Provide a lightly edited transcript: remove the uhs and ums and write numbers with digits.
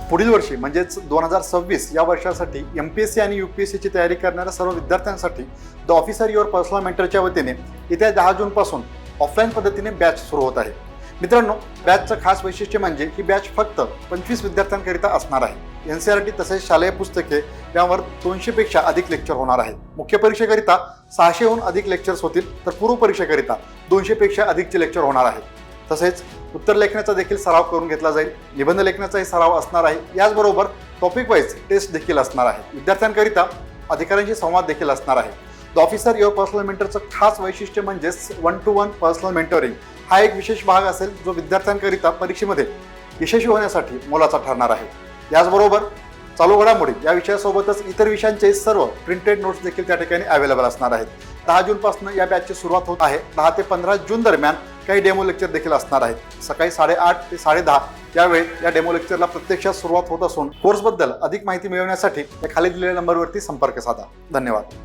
पुढील वर्षी म्हणजेच 2026 या वर्षासाठी MPSC आणि UPSCची तयारी करणाऱ्या सर्व विद्यार्थ्यांसाठी द ऑफिसर युअर पर्सनल मेंटरच्या वतीने येत्या 10 जूनपासून ऑफलाईन पद्धतीने बॅच सुरू होत आहे. मित्रांनो, बॅचचं खास वैशिष्ट्य म्हणजे ही बॅच फक्त 25 विद्यार्थ्यांकरिता असणार आहे. NCERT तसेच शालेय पुस्तके यावर 200 पेक्षा अधिक लेक्चर होणार आहे. मुख्य परीक्षेकरिता 600हून अधिक लेक्चर्स होतील, तर पूर्व परीक्षेकरिता 200 पेक्षा अधिकचे लेक्चर होणार आहेत. तसेच उत्तर लेखनाचा देखील सराव करून घेतला जाईल. निबंध लेखनाचाही सराव असणार आहे. याचबरोबर टॉपिक वाईज टेस्ट देखील असणार आहे. विद्यार्थ्यांकरिता अधिकाऱ्यांशी संवाद देखील असणार आहे. द ऑफिसर युअर पर्सनल मेंटरचं खास वैशिष्ट्य म्हणजे 1-to-1 पर्सनल मेंटरिंग हा एक विशेष भाग असेल, जो विद्यार्थ्यांकरिता परीक्षेमध्ये यशस्वी होण्यासाठी मोलाचा ठरणार आहे. याचबरोबर चालू घडामोडी या विषयासोबतच इतर विषयांचे सर्व प्रिंटेड नोट्स देखील त्या ठिकाणी अवेलेबल असणार आहेत. 10 जूनपासून या बॅचची सुरुवात होत आहे. 10 ते 15 जून दरम्यान काही डेमो लेक्चर देखील असणार आहेत. सकाळी 8:30 ते 10:30 यावेळी या डेमो लेक्चरला प्रत्यक्षात सुरुवात होत असून कोर्सबद्दल अधिक माहिती मिळवण्यासाठी या खाली दिलेल्या नंबरवरती संपर्क साधा. धन्यवाद.